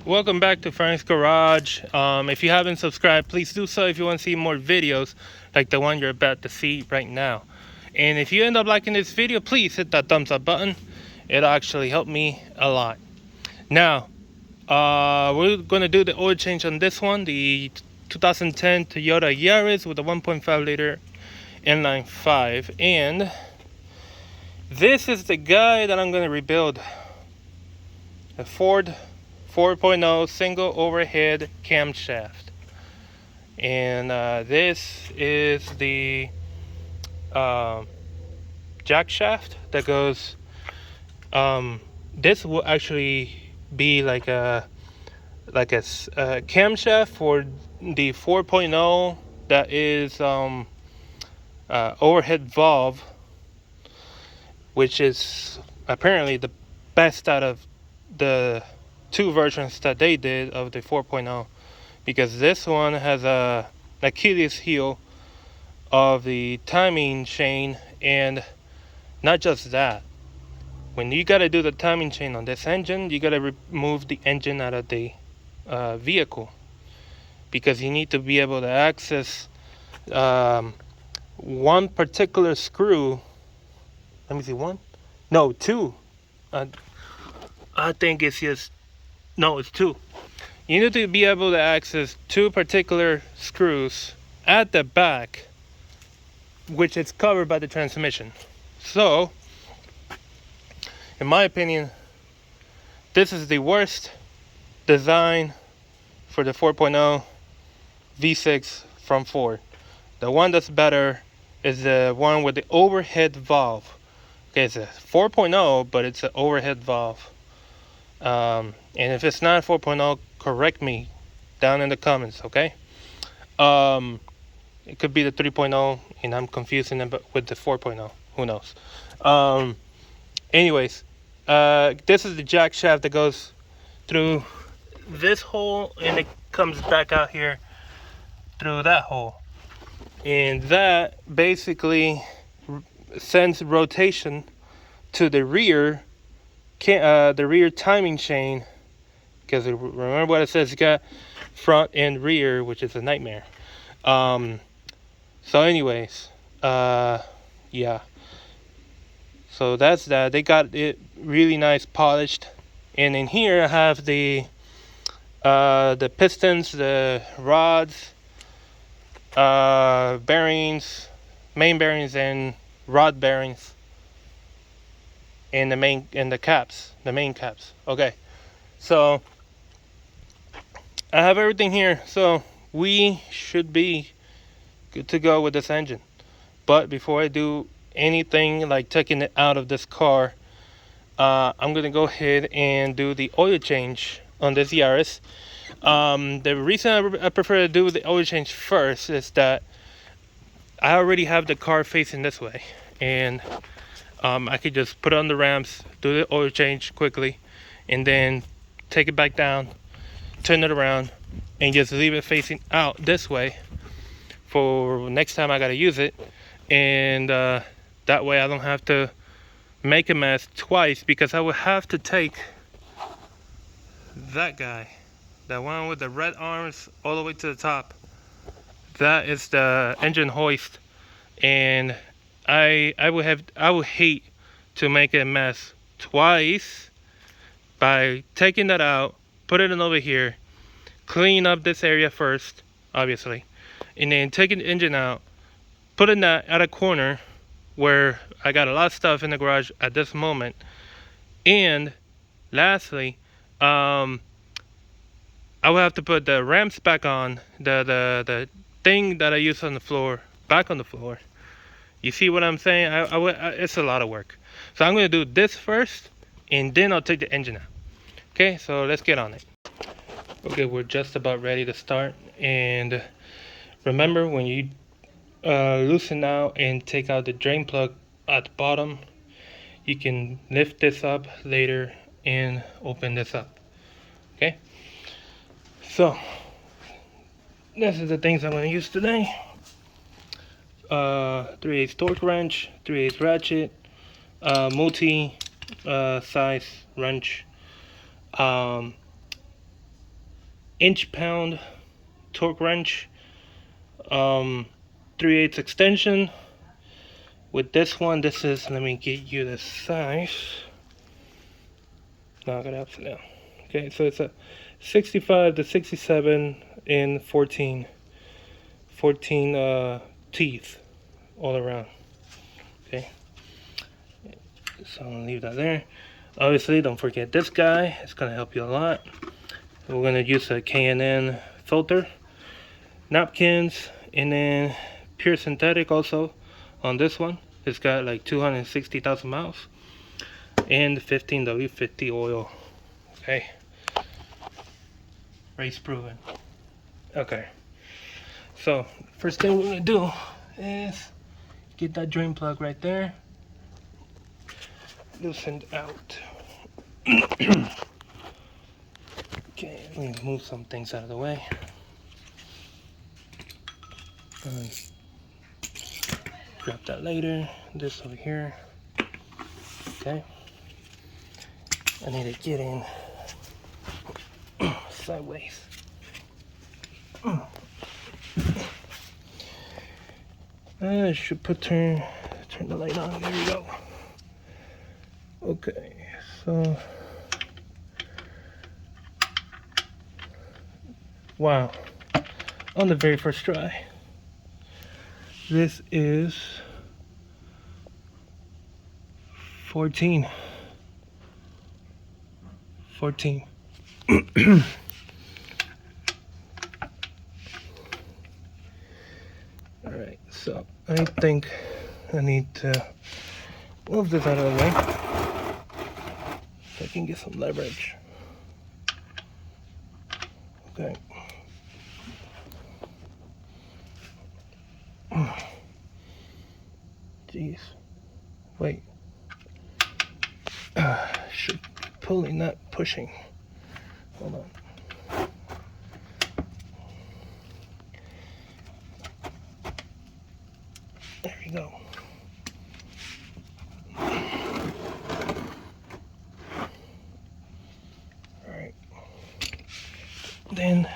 Welcome back to Frank's Garage. If you haven't subscribed, please do so if you want to see more videos like the one you're about to see right now. And if you end up liking this video, please hit that thumbs up button. It'll actually help me a lot. Now, we're going to do the oil change on this one, the 2010 Toyota Yaris with a 1.5 liter inline 5. And this is the guy that I'm going to rebuild. A Ford 4.0 single overhead camshaft, and this is the jack shaft that goes. This will actually be like a camshaft for the 4.0 that is overhead valve, which is apparently the best out of the two versions that they did of the 4.0, because this one has a Achilles heel of the timing chain. And not just that, when you got to do the timing chain on this engine, you got to remove the engine out of the vehicle, because you need to be able to access one particular screw. Let me see, two. I think it's just, no, it's two. You need to be able to access two particular screws at the back, which is covered by the transmission. So, in my opinion, this is the worst design for the 4.0 V6 from Ford. The one that's better is the one with the overhead valve. Okay, it's a 4.0, but it's an overhead valve. And if it's not 4.0, correct me down in the comments, okay? It could be the 3.0, and I'm confusing it with the 4.0. Who knows? Anyways, this is the jack shaft that goes through this hole, and it comes back out here through that hole. And that basically sends rotation to the rear timing chain, because remember what it says, you got front and rear, which is a nightmare. So anyways, yeah, so that's that. They got it really nice polished. And in here I have the pistons, the rods, bearings, main bearings and rod bearings, and the main caps. Okay, so I have everything here, so we should be good to go with this engine. But before I do anything like taking it out of this car, I'm gonna go ahead and do the oil change on this Yaris. The reason I prefer to do the oil change first is that I already have the car facing this way, and I could just put it on the ramps, do the oil change quickly, and then take it back down, turn it around, and just leave it facing out this way for next time I gotta use it. And that way I don't have to make a mess twice, because I would have to take that guy, that one with the red arms all the way to the top. That is the engine hoist, and I would hate to make a mess twice by taking that out, put it in over here, clean up this area first, obviously, and then taking the engine out, putting that at a corner where I got a lot of stuff in the garage at this moment. And lastly, I will have to put the ramps back on, the thing that I use on the floor, back on the floor. You see what I'm saying? It's a lot of work. So I'm going to do this first, and then I'll take the engine out. Okay, so let's get on it. Okay, we're just about ready to start. And remember, when you loosen out and take out the drain plug at the bottom, you can lift this up later and open this up. Okay, so this is the things I'm going to use today. 3/8 torque wrench, 3/8 ratchet, multi size wrench, inch-pound torque wrench, 3/8 extension. With this one, this is, let me get you the size. Knock it upside down. Okay, so it's a 65 to 67 in 14 teeth all around. Okay, so I'm gonna leave that there. Obviously, don't forget this guy. It's gonna help you a lot. We're gonna use a K&N filter, napkins, and then pure synthetic also on this one. It's got like 260,000 miles, and 15W50 oil. Okay, race proven. Okay, so first thing we're gonna do is get that drain plug right there loosened out. Okay, let me move some things out of the way. Grab that later. This over here. Okay. I need to get in sideways. I should turn the light on. There we go. Okay, so wow, on the very first try. This is 14. Alright, so I think I need to move this out of the way so I can get some leverage. Okay. Jeez. Wait. Should be pulling, not pushing. Hold on. There we go. Alright. Then,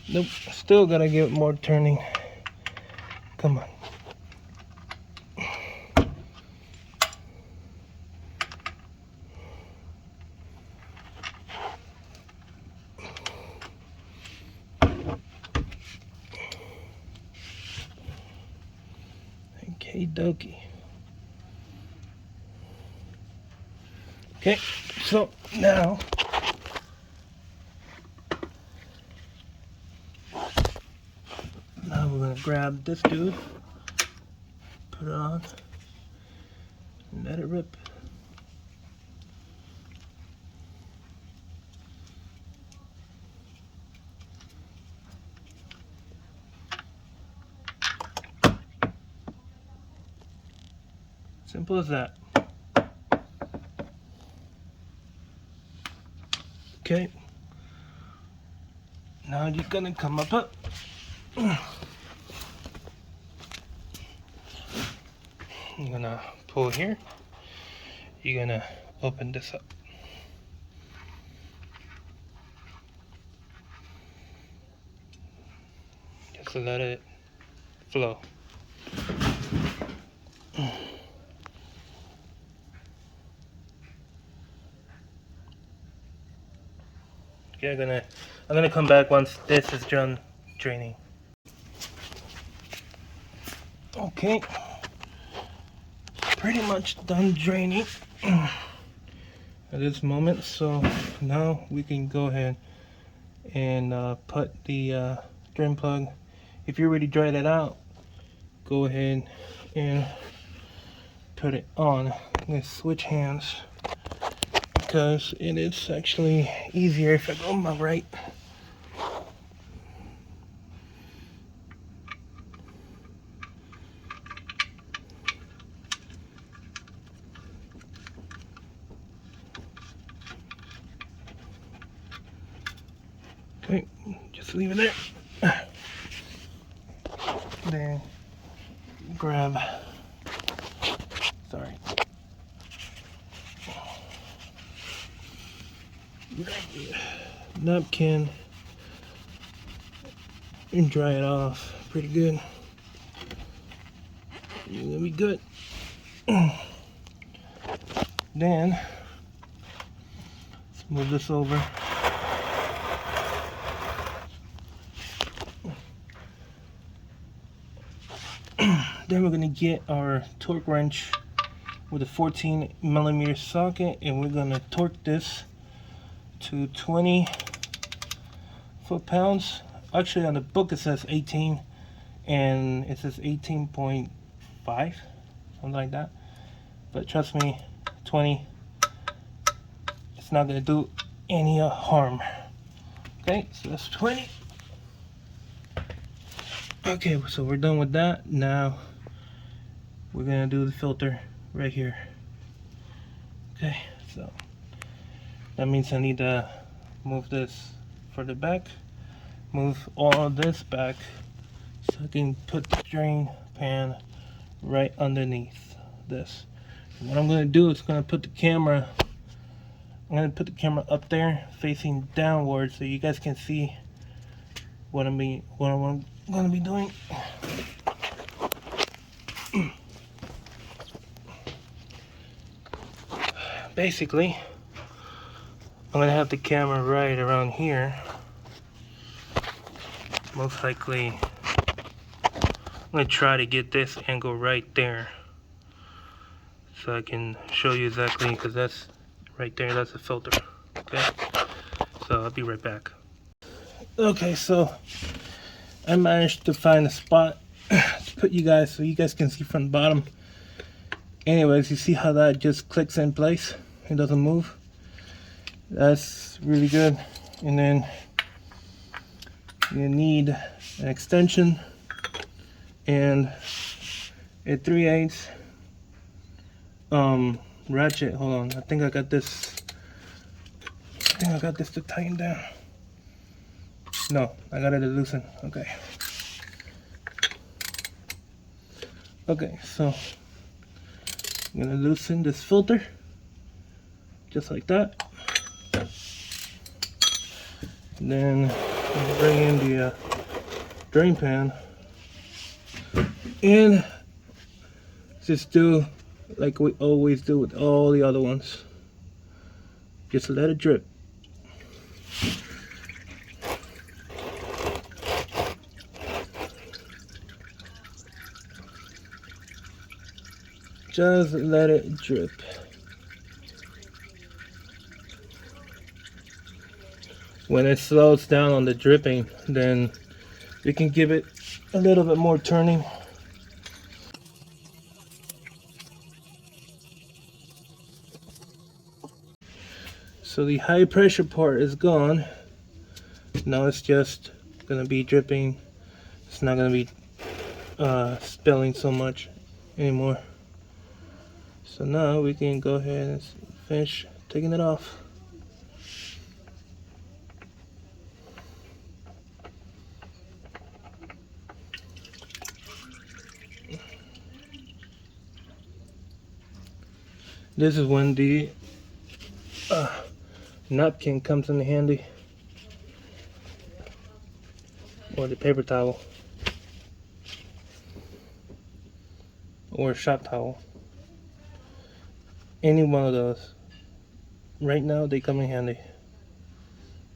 nope, still gotta give it more turning. Come on. Okay, dokie. Okay, so now we're gonna grab this dude, put it on, and let it rip. Simple as that. Okay. Now you're gonna come up. I'm gonna pull here. You're gonna open this up. Just to let it flow. Okay, I'm gonna come back once this is done draining. Okay, pretty much done draining at this moment. So now we can go ahead and put the drain plug. If you already dried it out, go ahead and put it on. Let's switch hands, because it is actually easier if I go on my right. Okay, just leave it there. Then grab, sorry. napkin and dry it off pretty good. You're gonna be good. Then let's move this over. Then we're gonna get our torque wrench with a 14mm socket, and we're gonna torque this to 20 foot-pounds. Actually, on the book it says 18, and it says 18.5, something like that. But trust me, 20, it's not gonna do any harm. Okay, so that's 20. Okay, so we're done with that. Now we're gonna do the filter right here. Okay, so that means I need to move this further back, move all of this back, so I can put the drain pan right underneath this. And what I'm gonna do is I'm gonna put the camera up there facing downward so you guys can see what I'm gonna be doing. Basically, I'm gonna have the camera right around here. Most likely, I'm gonna try to get this angle right there so I can show you exactly, because that's right there, that's the filter. Okay, so I'll be right back. Okay, so I managed to find a spot to put you guys so you guys can see from the bottom. Anyways, you see how that just clicks in place? It doesn't move. That's really good. And then you need an extension and a 3/8 ratchet. Hold on, I think I got this to tighten down. No, I got it to loosen. Okay, so I'm gonna loosen this filter just like that. And then I'm bring in the drain pan and just do like we always do with all the other ones. Just let it drip. Just let it drip. When it slows down on the dripping, then you can give it a little bit more turning. So the high pressure part is gone. Now it's just gonna be dripping. It's not gonna be spilling so much anymore. So now we can go ahead and finish taking it off. This is when the napkin comes in handy, or the paper towel, or shop towel. Any one of those. Right now they come in handy.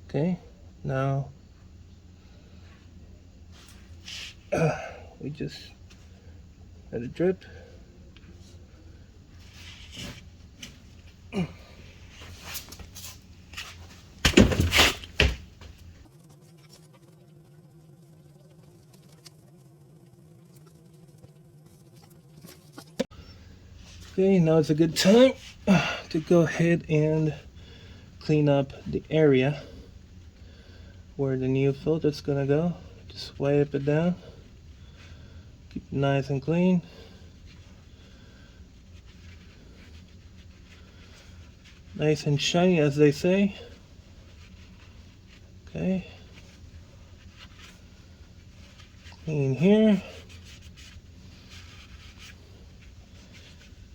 Okay, now we just let it drip. Okay, now it's a good time to go ahead and clean up the area where the new filter is gonna go. Just wipe it down, keep it nice and clean. Nice and shiny, as they say. Okay, clean here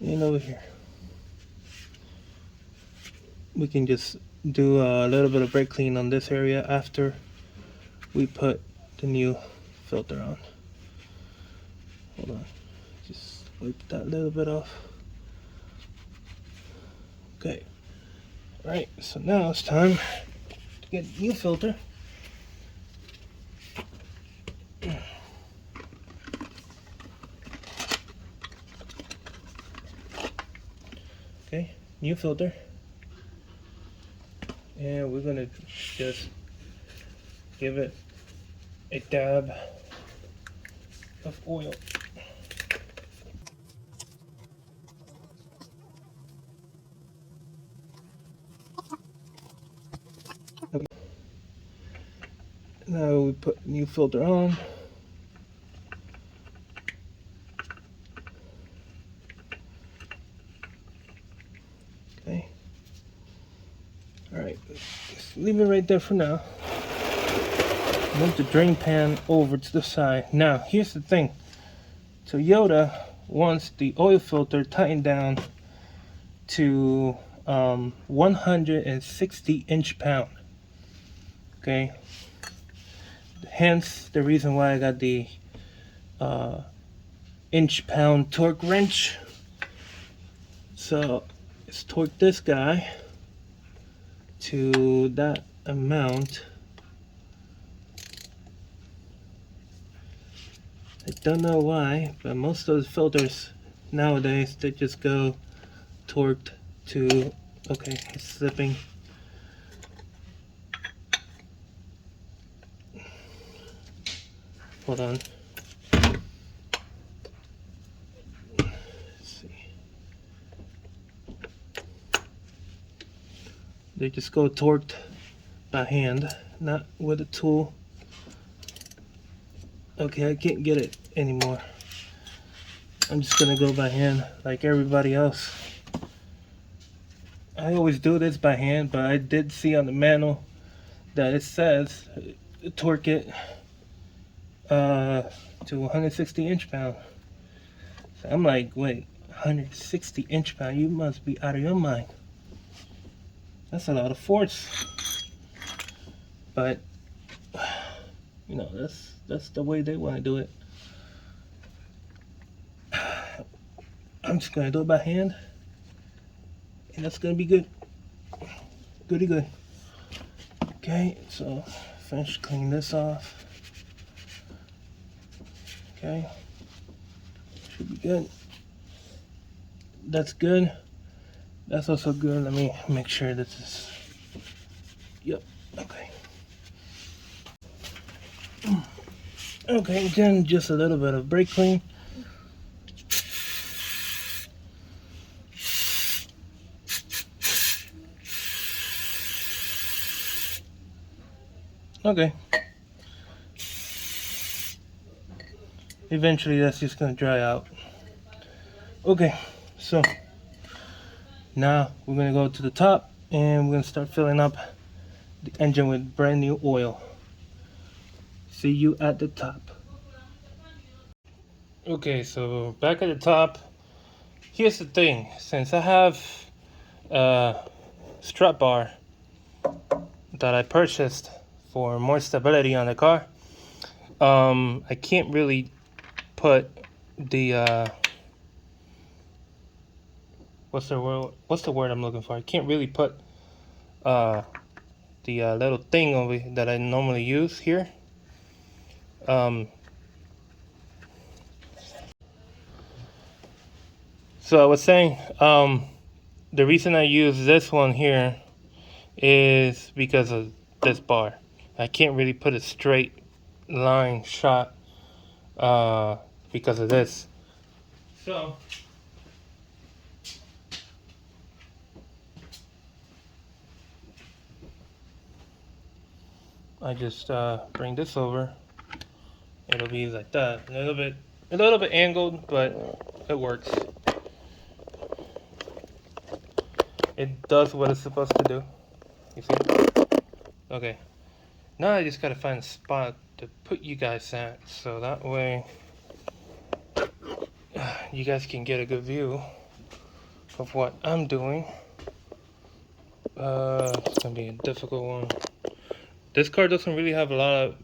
and over here. We can just do a little bit of brake clean on this area after we put the new filter on. Hold on, just wipe that little bit off. Okay, all right, so now it's time to get a new filter. Okay, new filter. And we're gonna just give it a dab of oil. Now we put new filter on. Okay. Alright, just leave it right there for now. Move the drain pan over to the side. Now, here's the thing. Toyota wants the oil filter tightened down to 160 inch-pound. Okay. Hence the reason why I got the inch-pound torque wrench. So let's torque this guy to that amount. I don't know why, but most of those filters nowadays, they just go torqued to, okay, it's slipping. Hold on. Let's see. They just go torqued by hand, not with a tool. Okay, I can't get it anymore. I'm just gonna go by hand like everybody else. I always do this by hand, but I did see on the manual that it says torque it to 160 inch-pound. So I'm like, wait, 160 inch-pound? You must be out of your mind. That's a lot of force. But you know, that's the way they want to do it. I'm just gonna do it by hand, and that's gonna be good. Goody good. Okay, so finish cleaning this off. Okay, should be good. That's good. That's also good. Let me make sure this is. Yep. Okay. Okay, then just a little bit of brake clean. Okay. Eventually that's just gonna dry out. Okay, so now we're gonna go to the top and we're gonna start filling up the engine with brand new oil. See you at the top. Okay, so back at the top. Here's the thing, since I have a strut bar that I purchased for more stability on the car, I can't really put the what's the word I'm looking for? I can't really put the little thing over that I normally use here. So I was saying, the reason I use this one here is because of this bar. I can't really put a straight line shot because of this. So I just bring this over. It'll be like that, a little bit angled, but it works. It does what it's supposed to do. You see? Okay. Now I just gotta find a spot to put you guys at, so that way you guys can get a good view of what I'm doing. It's gonna be a difficult one. This car doesn't really have a lot of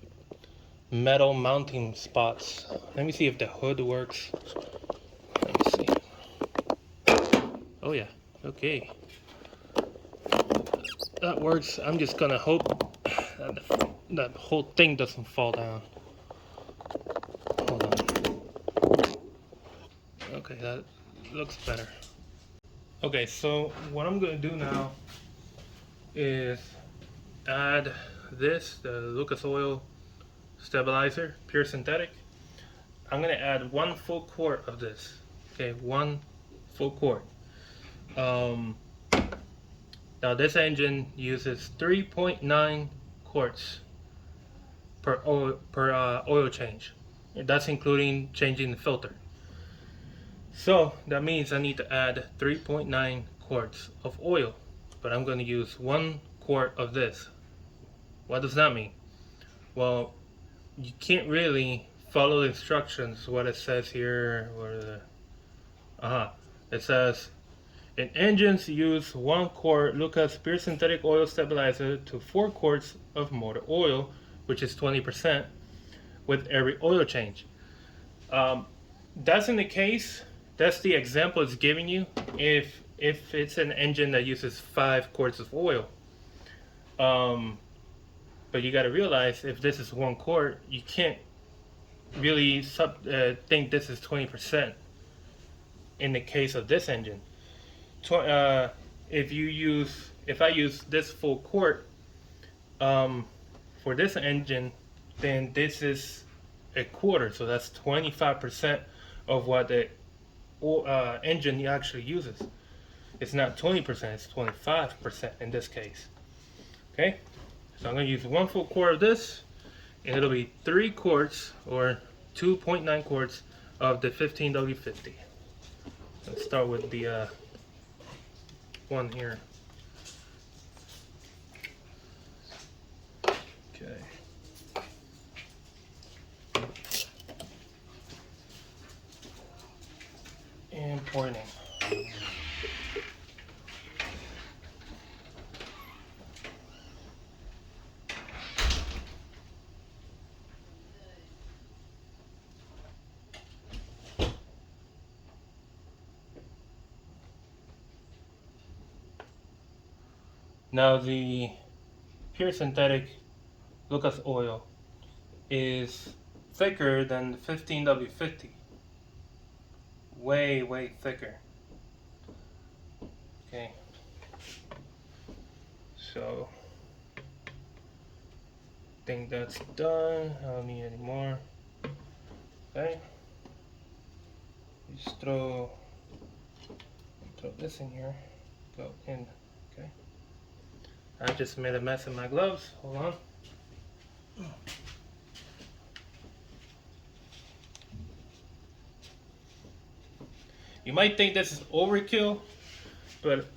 metal mounting spots. Let me see if the hood works. Let me see. Oh yeah, okay. That works. I'm just gonna hope that that whole thing doesn't fall down. Hold on. Okay, that looks better. Okay, so what I'm gonna do now is add this, the Lucas Oil stabilizer, pure synthetic. I'm gonna add 1 full quart of this. Okay, 1 full quart. Now this engine uses 3.9 quarts per oil change. And that's including changing the filter. So that means I need to add 3.9 quarts of oil, but I'm going to use 1 quart of this. What does that mean? Well, you can't really follow the instructions, what it says here, or the, it says, in engines use 1 quart Lucas pure synthetic oil stabilizer to 4 quarts of motor oil, which is 20%, with every oil change. That's in the case, that's the example it's giving you if it's an engine that uses 5 quarts of oil. But you got to realize if this is 1 quart, you can't really think this is 20% in the case of this engine. If I use this full quart for this engine, then this is a quarter, so that's 25% of what the engine actually uses. It's not 20%, it's 25% in this case. Okay, so I'm going to use 1 full quart of this, and it'll be 3 quarts or 2.9 quarts of the 15W50. Let's start with the one here. Okay. And pouring in. Now the pure synthetic Lucas oil is thicker than the 15W50. Way thicker. Okay. So I think that's done. I don't need any more. Okay. Just throw this in here. Go in. Okay. I just made a mess in my gloves. Hold on. You might think this is overkill, but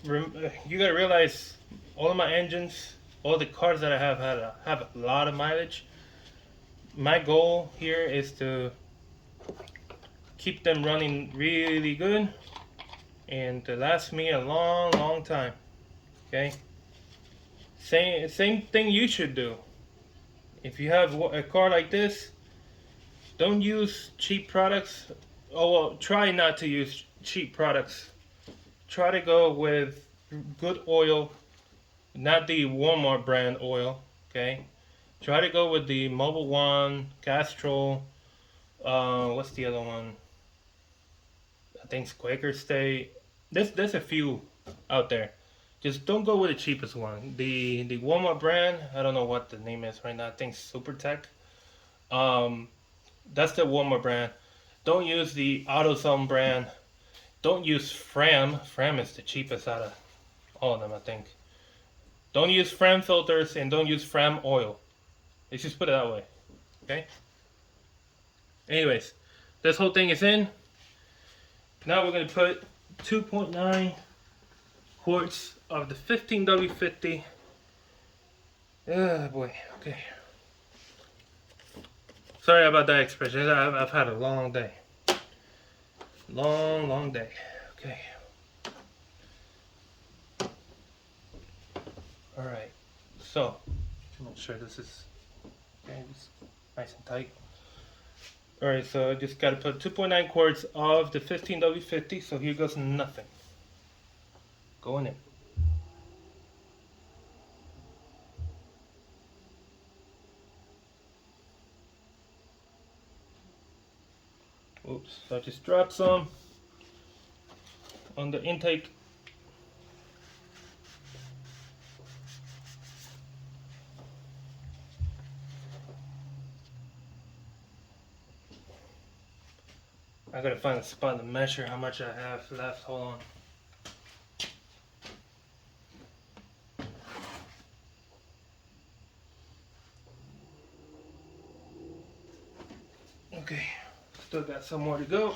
you gotta realize all of my engines, all the cars that I have have a lot of mileage. My goal here is to keep them running really good and to last me a long time. Okay. Same thing you should do. If you have a car like this, don't use cheap products. Oh well, try not to use cheap products. Try to go with good oil, not the Walmart brand oil. Okay. Try to go with the Mobil One, Castrol. What's the other one? I think it's Quaker State. There's a few out there. Just don't go with the cheapest one. The Walmart brand, I don't know what the name is right now. I think SuperTech. That's the Walmart brand. Don't use the AutoZone brand. Don't use Fram. Fram is the cheapest out of all of them, I think. Don't use Fram filters and don't use Fram oil. Let's just put it that way. Okay? Anyways, this whole thing is in. Now we're going to put 2.9 quarts of the 15W50. Oh boy, okay. Sorry about that expression. I've had a long day. Long day. Okay. Alright, so make sure this is okay, nice and tight. Alright, so I just got to put 2.9 quarts of the 15W50, so here goes nothing. Going in. Oops, so I just dropped some on the intake. I gotta find a spot to measure how much I have left. Hold on. Okay, still got some more to go.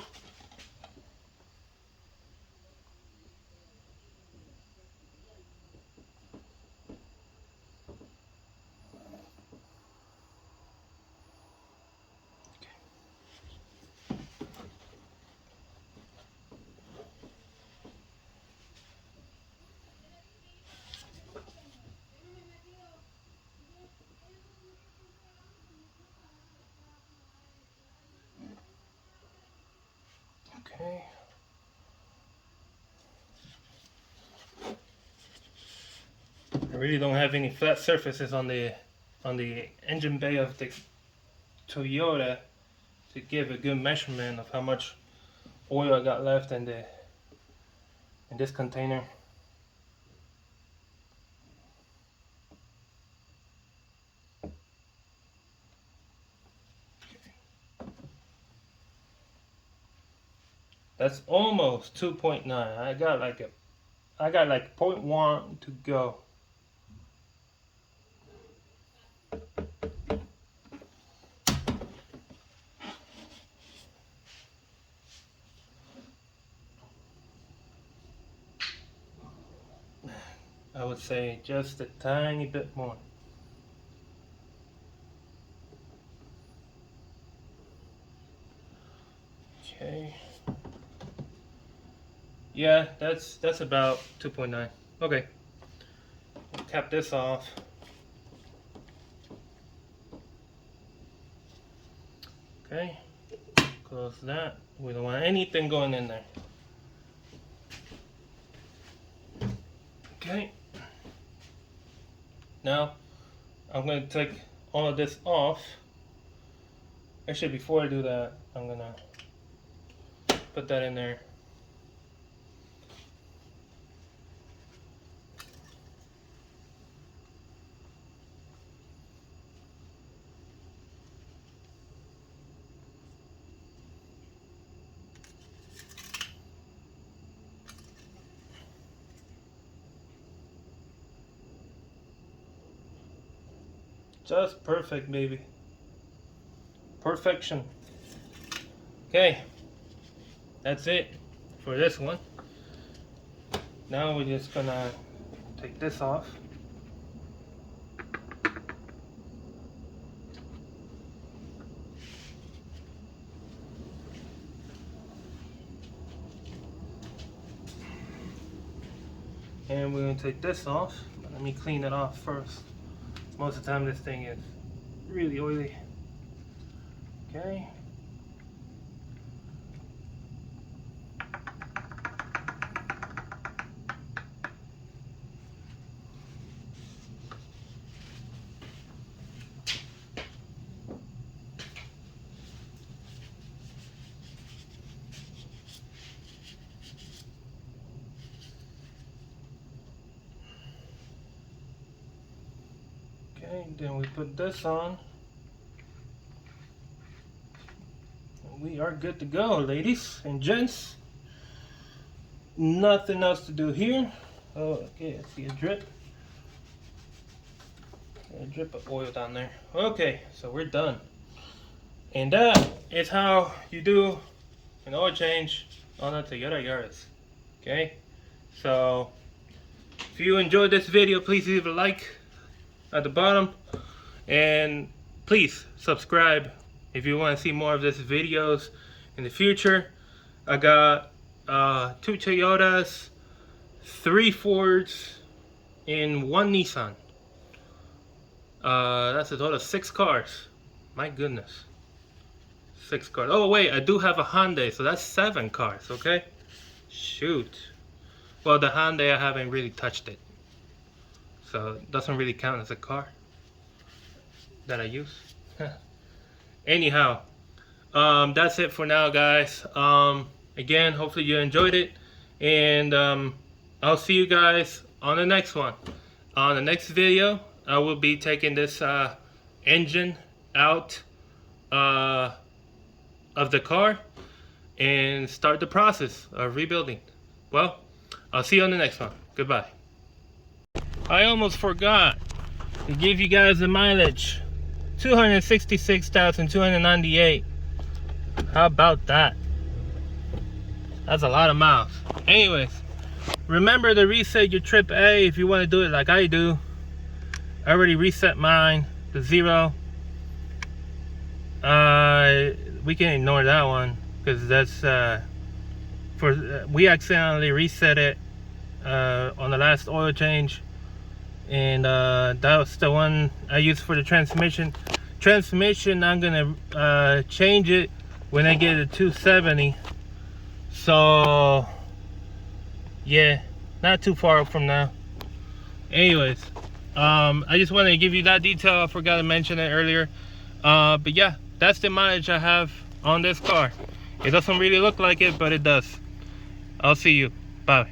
Okay. I really don't have any flat surfaces on the engine bay of the Toyota to give a good measurement of how much oil I got left in this container. That's almost 2.9. I got like 0.1 to go. I would say just a tiny bit more. Okay. Yeah, that's about 2.9. Okay. Cap this off. Okay. Close that. We don't want anything going in there. Okay. Now I'm going to take all of this off. Actually, before I do that, I'm going to put that in there. Just perfect, baby. Perfection. Okay, that's it for this one. Now we're just gonna take this off. And we're gonna take this off. Let me clean it off first. Most of the time this thing is really oily. Okay. Okay, then we put this on. We are good to go, ladies and gents. Nothing else to do here. Oh, okay, I see a drip. A drip of oil down there. Okay, so we're done. And that is how you do an oil change on a Toyota Yaris. Okay, so if you enjoyed this video, please leave a like at the bottom, and please subscribe if you want to see more of these videos in the future. I got 2 Toyotas, 3 Fords, and 1 Nissan. That's a total of 6 cars. My goodness. 6 cars. Oh wait, I do have a Hyundai, so that's 7 cars, okay? Shoot. Well, the Hyundai, I haven't really touched it. So it doesn't really count as a car that I use. Anyhow, that's it for now, guys. Again, hopefully you enjoyed it. And I'll see you guys on the next one. On the next video, I will be taking this engine out of the car and start the process of rebuilding. Well, I'll see you on the next one. Goodbye. I almost forgot to give you guys the mileage. 266,298. How about that? That's a lot of miles. Anyways, remember to reset your trip A if you want to do it like I do. I already reset mine to 0. We can ignore that one because that's we accidentally reset it on the last oil change, and that was the one I used for the transmission. I'm gonna change it when I get to 270. So yeah, not too far from now. Anyways, I just wanted to give you that detail. I forgot to mention it earlier. But yeah, that's the mileage I have on this car. It doesn't really look like it, but it does. I'll see you. Bye.